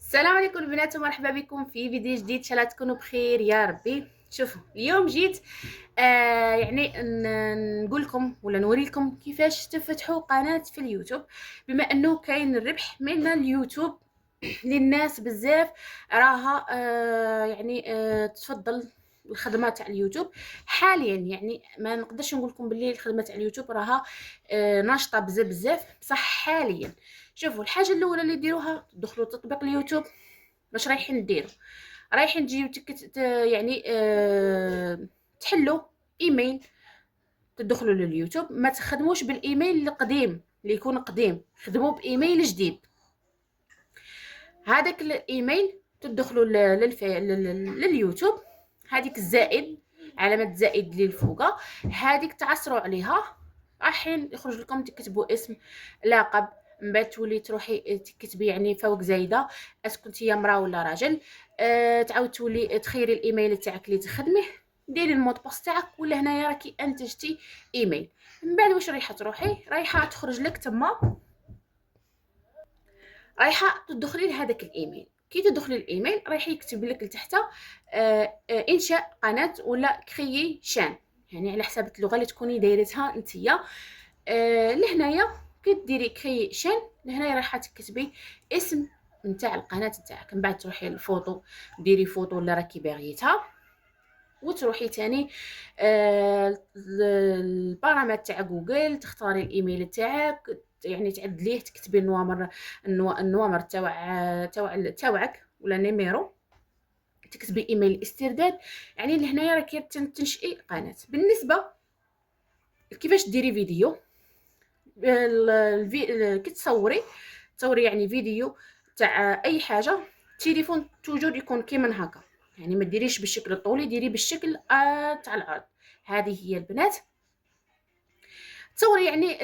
السلام عليكم البنات ومرحبا بكم في فيديو جديد. ان شاء الله تكونوا بخير يا ربي. شوفوا اليوم جيت يعني نقول لكم ولا نوري لكم كيفاش تفتحوا قناة في اليوتيوب، بما انه كاين الربح من اليوتيوب للناس بزاف. راها تفضل الخدمه تاع اليوتيوب حاليا. يعني ما نقدرش نقول لكم باللي الخدمه تاع اليوتيوب راها ناشطه بزاف بزاف، بصح حاليا شوفوا الحاجه الاولى اللي ديروها تدخلوا تطبيق اليوتيوب. باش رايحين نديروا؟ رايحين تجيو تحلوا ايميل، تدخلوا لليوتيوب. ما تخدموش بالايميل القديم اللي يكون قديم، خدموا بايميل جديد. هذاك الايميل تدخلوا لليوتيوب. هذيك الزائد، علامه زائد اللي الفوقه، هذيك تعصروا عليها. رايحين يخرج لكم تكتبوا اسم، لقب، من بعد تولي تروحي تكتبي يعني فوق زايده اسكو نتيا مراه ولا راجل. تعاود تولي تخيري الايميل تاعك اللي تخدميه، ديري المود باس تاعك، ولا هنايا راكي انتجتي ايميل. من بعد واش رايحه تروحي، رايحه تخرج لك تما، رايحه تدخلي لهذاك الايميل. كي تدخلي الايميل رايح يكتب لك لتحت انشاء قناه ولا كريي شان، يعني على حساب اللغه اللي تكوني دايرتها نتيا. لهنايا كي ديري كريي شان، لهنايا رايحه تكتبي اسم نتاع القناه نتاعك. من بعد تروحي الفوطو، ديري فوطو اللي راكي باغيتها، وتروحي تاني البرامات تاع جوجل، تختاري الايميل تاعك، يعني تعدليه، تكتبي النوامر تاعك ولا نيميرو، تكتبي ايميل الاسترداد. يعني لهنايا راكي تنشئي قناه. بالنسبه كيفاش ديري فيديو، كي تصوري يعني فيديو تاع اي حاجه، التليفون توجور يكون كيما هكا، يعني ما ديريش بالشكل الطولي، ديري بالشكل تاع العرض. هذه هي البنات. تصوري يعني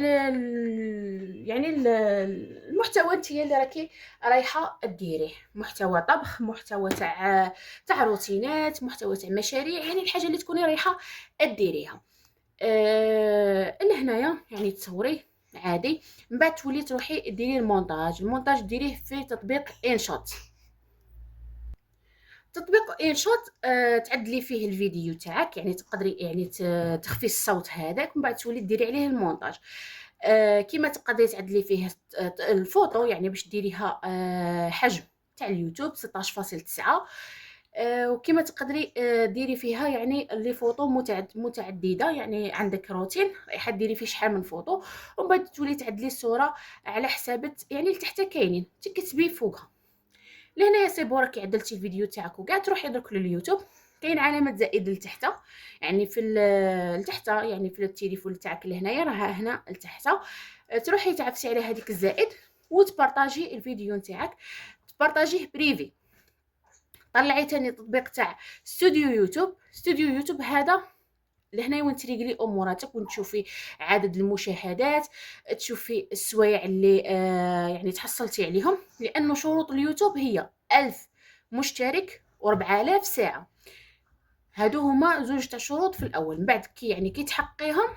المحتوى انت اللي راكي رايحه ديريه، محتوى طبخ، محتوى تاع روتينات، محتوى تاع مشاريع، يعني الحاجه اللي تكوني رايحه ديريها. لهنايا يعني تصوري عادي. من بعد تولي تروحي ديري المونتاج ديريه في تطبيق انشوت. تطبيق انشوت تعدلي فيه الفيديو تاعك، يعني تقدري يعني تخفي الصوت هذاك، ومن بعد تولي ديري عليه المونتاج. كيما تقدري تعدلي فيه الفوطو، يعني باش ديريها حجم تاع اليوتيوب 16.9. وكما تقدري ديري فيها يعني لي فوطو متعدده، يعني عندك روتين رايحه ديري فيه شحال من فوطو، ومن بعد تولي تعدلي الصوره على حساب يعني لتحت كاينين تكتبي فوقها. لهنايا سي بو راكي عدلتي الفيديو تاعك وكاع، تروحي درك لليوتيوب. كاين علامه زائد لتحت، يعني في لتحت، يعني في التليفون تاعك لهنايا راها هنا لتحت. تروحي تعفسي على هذيك الزائد وتبارطاجي الفيديو نتاعك، تبارطاجيه بريفي. طلعي تاني تطبيق تاع ستوديو يوتيوب هذا لهنا وين تريقلي اموراتك، وين تشوفي عدد المشاهدات، تشوفي السوايع اللي يعني تحصلتي عليهم، لانه شروط اليوتيوب هي 1000 مشترك و4000 ساعه. هادو هما زوج تاع شروط في الاول. من بعد كي تحققيهم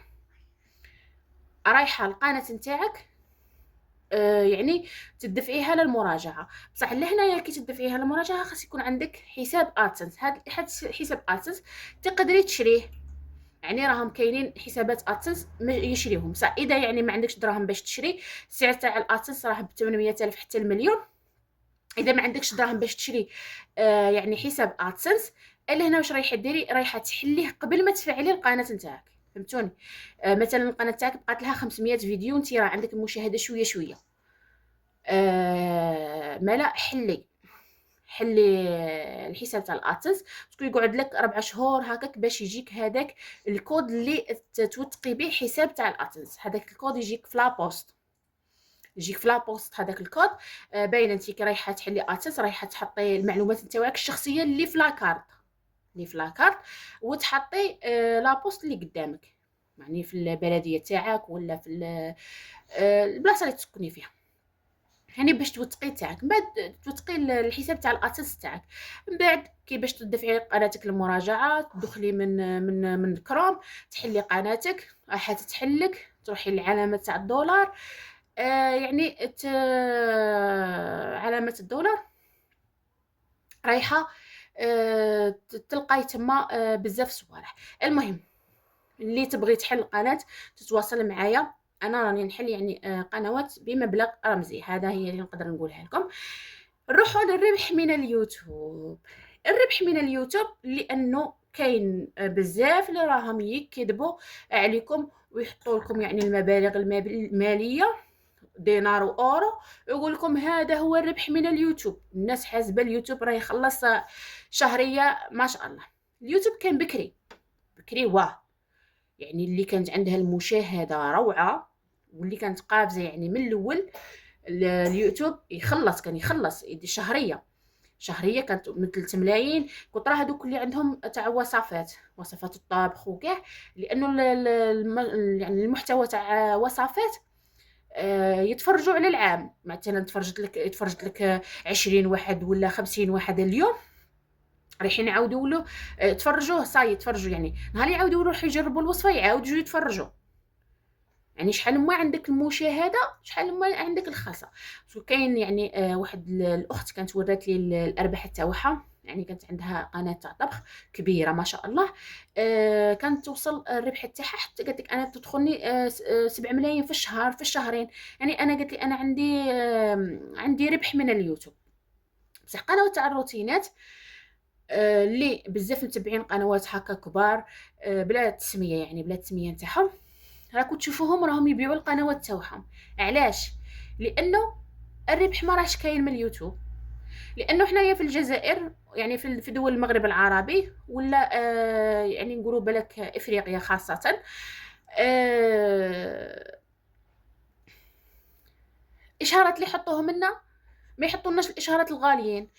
رايحه القناه نتاعك يعني تدفعيها للمراجعه. بصح لهنايا كي تدفعيها للمراجعه خاص يكون عندك حساب ادسنس. هذا حساب ادسنس تقدري تشريه، يعني راهم كاينين حسابات ادسنس يشريهم. بصح اذا يعني ما عندكش دراهم باش تشري، السعر تاع الادسنس راه ب 800 الف حتى المليون. اذا ما عندكش دراهم باش تشري يعني حساب ادسنس، الا هنا واش رايحه ديري، رايحه تحليه قبل ما تفعلي القناه نتاعك. فهمتوني؟ مثلا القناه تاعك بقات لها 500 فيديو، انت راه عندك المشاهده شويه شويه. مالا حلي الحساب تاع الاتس، باسكو يقعد لك 4 شهور هكاك باش يجيك هذاك الكود اللي توثقي به حساب تاع الاتس. هذاك الكود يجيك في لابوست، هذاك الكود. باين انت كي رايحه تحلي اتس رايحه تحطي المعلومات نتاعك الشخصيه اللي في لاكارت، وتحطي لابوست اللي قدامك، يعني في البلديه تاعك ولا في البلاصه اللي تسكني فيها، يعني باش توثقي تاعك. من بعد توثقي الحساب تاع الاساس تاعك. من بعد كي باش تدفعي قناتك المراجعات، تدخلي من كروم، تحلي قناتك، راح تتحلك، تروحي للعلامه تاع الدولار. يعني علامه الدولار رايحه تلقاي تما بزاف صوالح. المهم اللي تبغي تحل قناه تتواصل معايا، انا راني نحل يعني قنوات بمبلغ رمزي. هذا هي اللي نقدر نقولها لكم. نروحوا للربح من اليوتيوب. الربح من اليوتيوب لانه كاين بزاف اللي راهم يكذبوا عليكم ويحطوا لكم يعني المبالغ الماليه دينار واورو، يقول لكم هذا هو الربح من اليوتيوب. الناس حاسبه اليوتيوب راه يخلص شهريه ما شاء الله. اليوتيوب كان بكري بكري واه، يعني اللي كانت عندها المشاهده روعه واللي كانت قافزه يعني من الاول. اليوتيوب كان يخلص يدي شهريه كانت من 3 ملايين. كنت راه هذوك اللي عندهم تاع وصفات الطبخ وكاع، لانه يعني المحتوى تاع وصفات يتفرجوا على العام. مثلا تفرجت لك 20 واحد ولا 50 واحد اليوم، رايحين يعاودوا له تفرجوه تفرجوا، يعني نهار يعاودوا يروحوا يجربوا الوصفه يعاودوا يجوا يتفرجوا. يعني شحال ما عندك المشاهده شحال ما عندك الخاصه. كاين يعني واحد الاخت كانت ورات لي الارباح تاعها، يعني كانت عندها قناه تاع طبخ كبيره ما شاء الله. كانت توصل الربح تاعها حتى قالت لك انا تدخلني 7 ملايين في الشهر في الشهرين. يعني انا قالت لي انا عندي ربح من اليوتيوب. بصح قناه تاع الروتينات اللي بزاف متبعين قنوات هكا كبار بلا تسميه، يعني بلا تسميه نتاعهم، راكم تشوفوهم راهم يبيعوا القنوات تاعهم. علاش؟ لانه الربح ما راهش كاين من اليوتيوب. لانه حنايا في الجزائر يعني في دول المغرب العربي ولا يعني نقولوا بالك افريقيا خاصه، اشارات اللي يحطوهم لنا ما يحطولناش الاشارات الغاليين،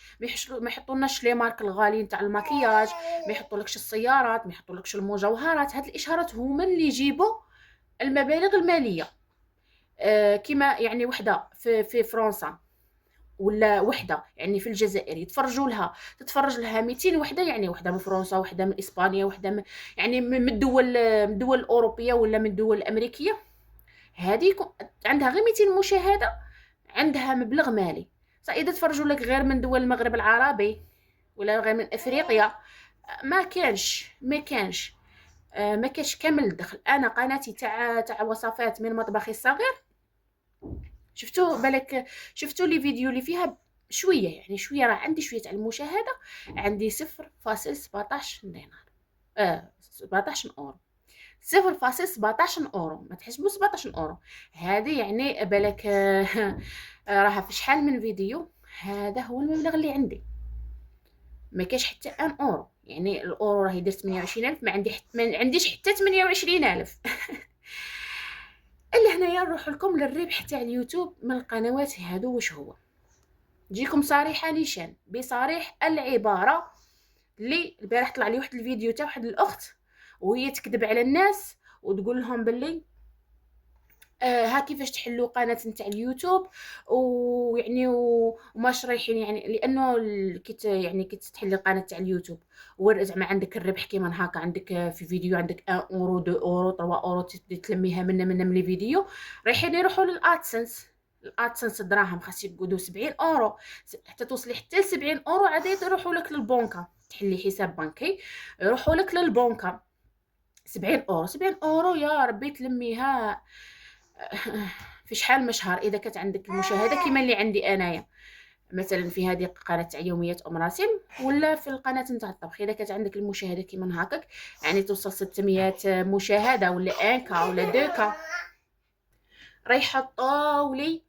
ما يحطولناش لي مارك الغاليين تاع المكياج، ما يحطولكش السيارات، ما يحطولكش المجوهرات. هاد الاشارات هما اللي يجيبوا المبالغ الماليه. كما يعني وحده في فرنسا ولا وحده يعني في الجزائر تتفرج لها 200 وحده، يعني وحده من فرنسا وحده من اسبانيا وحده يعني من الدول الاوروبيه ولا من الدول الامريكيه. هذه عندها غير 200 مشاهده، عندها مبلغ مالي. اذا تفرجوا لك غير من دول المغرب العربي ولا غير من افريقيا ما كانش كامل الدخل. انا قناتي تاع وصفات من مطبخي الصغير، شفتوا لي فيديو اللي فيها شويه، يعني شويه راه عندي شويه تاع المشاهده، عندي 0.17 دينار 17 اورو 0.17 اورو. ما تحسبوا 17 اورو هذه يعني بالك راها في شحال من فيديو. هذا هو المبلغ اللي عندي، ما كاش حتى 1 اورو. يعني الاورو راه يدير 28000، ما عنديش حتى 28000 الا هنايا نروح لكم للربح تاع اليوتيوب من القنوات هادو. واش هو؟ نجيكم صريحه نيشان بصريح العباره. اللي البارح طلع لي واحد الفيديو تاع واحد الاخت وهي تكذب على الناس وتقول لهم باللي ها كيفاش تحلوا قناه نتاع اليوتيوب ويعني وماش رايحين، يعني لانه يعني كي تحلي القناه تاع اليوتيوب زعما عندك الربح كيما هكا، عندك في فيديو عندك 1 اورو 2 اورو 3 اورو تبدي تلميها من لي فيديو، رايحين يروحوا الادسنس الدراهم خاص يقودوا 70 اورو حتى توصلي حتى ل 70 اورو عاد يروحوا لك للبنكه تحلي حساب بنكي، يروحوا لك للبنكه 70 اورو يا ربي تلميها في شحال من شهر. اذا كانت عندك المشاهده كيما اللي عندي انايا مثلا في هذه القناه تاع يوميات ام راسم ولا في القناه نتاع الطبخ، اذا كانت عندك المشاهده كيما هكاك يعني توصل 600 مشاهده ولا 1 كا ولا 2 كا، رايحه طاولي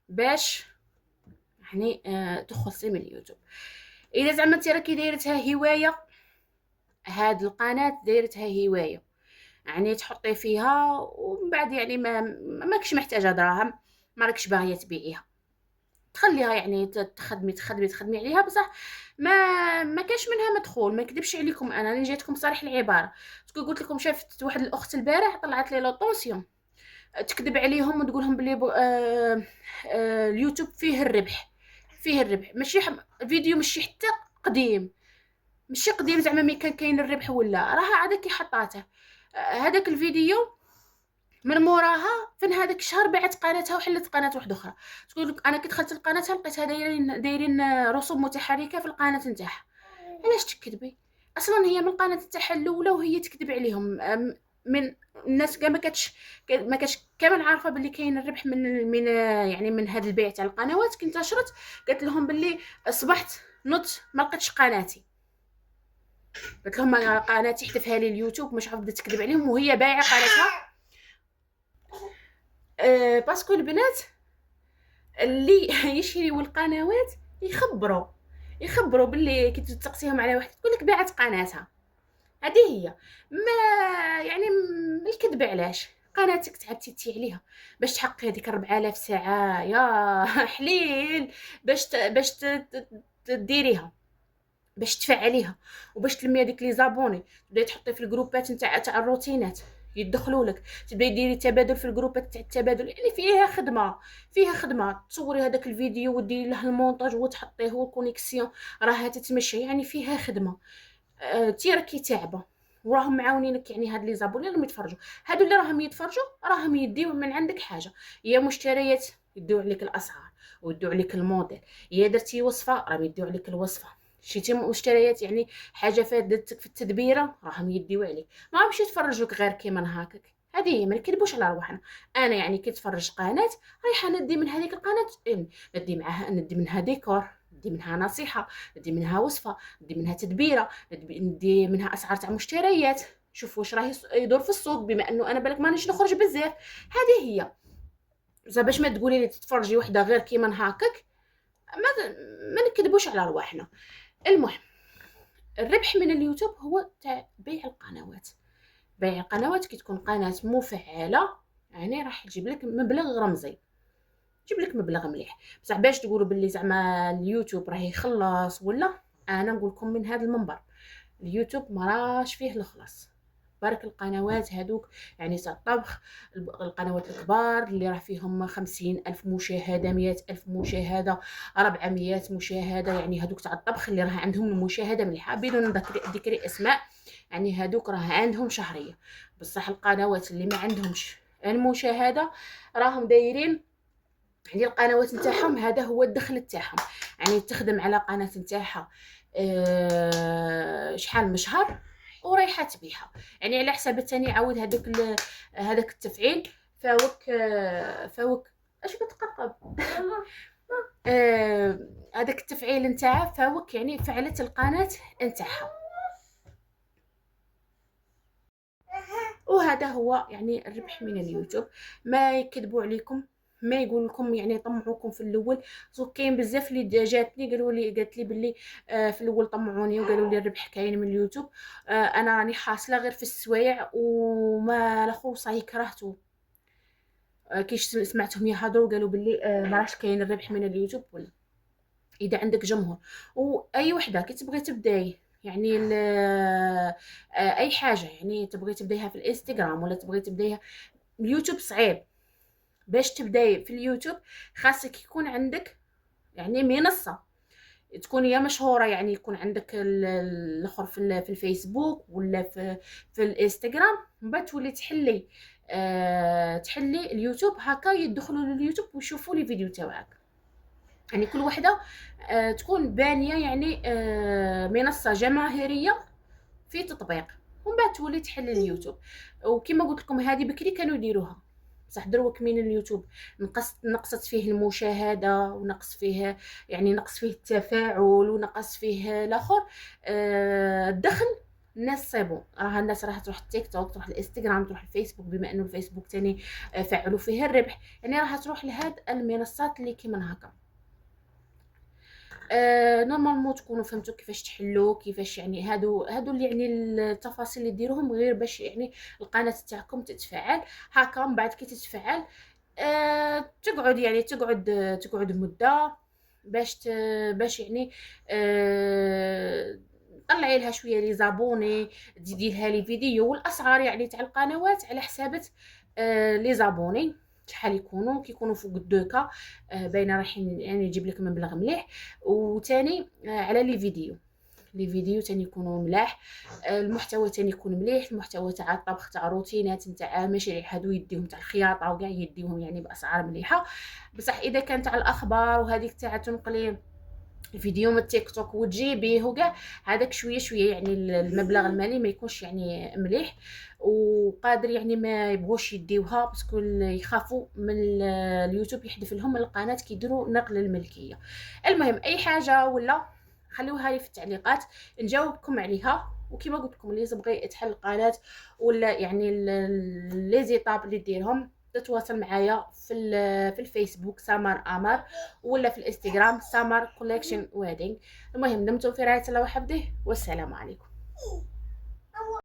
باش يعني تخلصي من اليوتيوب. اذا زعما انت راكي دايرتها هوايه، هاد القناه دايرتها هوايه يعني تحطي فيها ومن بعد يعني ماكش محتاجه دراهم، ما راكش باغيه تبيعيها، تخليها يعني تخدمي عليها بصح ما كاش منها مدخول. ما نكذبش عليكم، انا اللي جاتكم صريح العباره. قلت لكم شفت واحد الاخت البارح طلعت لي لوطونسيون تكذب عليهم وتقول لهم بلي اليوتيوب فيه الربح الفيديو ماشي حتى قديم، ماشي قديم زعما مي كان كاين الربح ولا راه عاد كي حطاته هذاك الفيديو من موراها فين هذاك الشهر باعت قناتها وحلت قناه واحده اخرى. تقول لك انا كي دخلت لقناتها لقيتها دايرين رسوم متحركه في القناه نتاعها. علاش تكذبي؟ اصلا هي من القناه تاعها الاولى وهي تكذب عليهم. من الناس كاع ما كانش كامل عارفه باللي كاين الربح من يعني من هذا البيع تاع القنوات. كي انتشرت قالت لهم باللي صبحت نط ما لقيتش قناتي. قالت لهم قناتي حذفها لي اليوتيوب، مش عارفه بدات تكذب عليهم وهي بايعه قناتها. باسكو البنات اللي يشريوا القنوات يخبروا باللي كي تسقسيهم على واحد تقول لك باعت قناتها. هذه هي ما يعني الكذب. علاش قناتك تعبتي عليها باش تحققي هذيك 4000 ساعه يا حليل، باش تديريها، باش تفعليها وباش تلمي هذيك لي زابوني، تبداي تحطي في الجروبات تاع الروتينات يدخلوا لك، تبداي ديري تبادل في الجروبات تاع التبادل. يعني فيها خدمه تصوري هذاك الفيديو وديري له المونتاج وتحطيه والكونيكسيون راها تتمشى. يعني فيها خدمه. تي راكي تعبه وراهم معاونينك. يعني هاد لي زابوني راهم يتفرجوا، هادو اللي راهم يتفرجوا راهم يديو من عندك حاجه. يا مشتريات يديو عليك الاسعار ويديو عليك الموديل، يا درتي وصفه راهم يديو عليك الوصفه، شتي مشتريات يعني حاجه فادتك في التدبيره راهم يديو عليك. ما راهمش يتفرجوك غير كيما هكاك. هذه هي، ما نكذبوش على رواحنا. انا يعني كي تفرج قناه رايحه ندي من هذيك القناه، ندي معاها، ندي منها ديكور، ندي منها نصيحه، ندي منها وصفه، ندي منها تدبيره، ندي منها اسعار تاع مشتريات، شوف واش راه يدور في السوق. بما انه انا بالك مانيش نخرج بزاف. هذه هي بصح باش ما تقولي لي تتفرجي وحده غير كيما هكاك. ما نكذبوش على رواحنا. المهم الربح من اليوتيوب هو تاع بيع القنوات. بيع القنوات كي تكون قناه مفعله يعني راح يجيب لك مبلغ رمزي، يجيب لك مبلغ مليح. بصح باش تقولوا باللي زعما اليوتيوب راه يخلص ولا، انا نقول لكم من هذا المنبر اليوتيوب ما راش فيه الخلاص. برك القنوات هادوك يعني تاع الطبخ، القنوات الكبار اللي راه فيهم 50,000 مشاهدة، 100,000 مشاهدة، 400 مشاهدة، يعني هادوك تاع الطبخ اللي راه عندهم المشاهدة مليحة بدون ذكر اسماء. يعني هادوك راه عندهم شهرية. بصح القنوات اللي ما عندهمش المشاهدة راهم دايرين يعني القنوات نتاعهم هذا هو الدخل تاعهم. يعني تخدم على قناه نتاعها شحال من شهر ورايحه تبيعها. يعني على حساب الثاني عاود هذاك التفعيل فاوك اش بتقرقب هذاك التفعيل نتاعها فاوك يعني فعلت القناه نتاعها. وهذا هو يعني الربح من اليوتيوب. ما يكذبوا عليكم، ما يقول لكم يعني يطمعوكم في الاول. كاين بزاف اللي جاتني قالت لي باللي في الاول طمعوني وقالوا لي الربح كاين من اليوتيوب. انا راني حاصله غير في السوايع وما الاخو صاي كرهته. كيش سمعتهم يهضروا قالوا باللي ما راش كاين الربح من اليوتيوب. ولا اذا عندك جمهور واي وحده كي تبغي تبداي يعني اي حاجه يعني تبغي تبدايها في الانستغرام ولا تبغي تبدايها اليوتيوب صعيب. باش تبداي في اليوتيوب خاصك يكون عندك يعني منصه تكون يا مشهوره، يعني يكون عندك الاخر في الفيسبوك ولا في الانستغرام. من بعد تولي تحلي اليوتيوب هكا يدخلوا لليوتيوب ويشوفوا لي فيديو تاعك. يعني كل وحده تكون بانيه يعني منصه جماهيريه في تطبيق، ومن بعد تولي تحل اليوتيوب. وكما قلت لكم هذه بكري كانوا يديروها بصح دروك من اليوتيوب نقصت فيه المشاهده ونقص فيه يعني نقص فيه التفاعل ونقص فيه الاخر الدخل. الناس صيبوا راها الناس راح تروح التيك توك، تروح الانستغرام، تروح الفيسبوك، بما انه الفيسبوك تاني فعلوا فيه الربح. يعني راح تروح لهاد المنصات اللي كيما هكا. نورمالمون تكونوا فهمتوا كيفاش تحلوا، كيفاش يعني هادو اللي يعني التفاصيل اللي ديروهم غير باش يعني القناه تاعكم تتفاعل. هكا من بعد كي تتفاعل تقعد يعني تقعد مده باش يعني طلعي لها شويه لي زابوني، تزيدي لها لي فيديو. والاسعار يعني تاع القنوات على حسابه لي زابوني شحال كيكونوا فوق الدوكا باينه رايحين يعني يجيب لك مبلغ مليح. وثاني على لي فيديو، لي فيديو تاني يكونوا ملاح، المحتوى تاني يكون مليح، المحتوى تاع الطبخ تاع روتينات نتاع مشاريع هادو يديوهم تاع الخياطه وكاع يديوهم يعني باسعار مليحه. بصح اذا كان تاع الاخبار وهذيك تاع تنقلي فيديو من التيك توك وتجيبيه وكاع، هذاك شويه شويه يعني المبلغ المالي ما يكونش يعني مليح، وقادر يعني ما يبغوش يديوها باسكو يخافوا من اليوتيوب يحذف لهم القناه كي يديروا نقل الملكيه. المهم اي حاجه ولا خلوها لي في التعليقات نجاوبكم عليها. وكما قلت لكم اللي تبغي تحل القناه ولا يعني لي زيتاب اللي ديرهم تتواصل معايا في الفيسبوك سمر امر، ولا في الانستغرام سمر كوليكشن ويدنج. المهم دمتم في رعايه الله وحفظه، والسلام عليكم.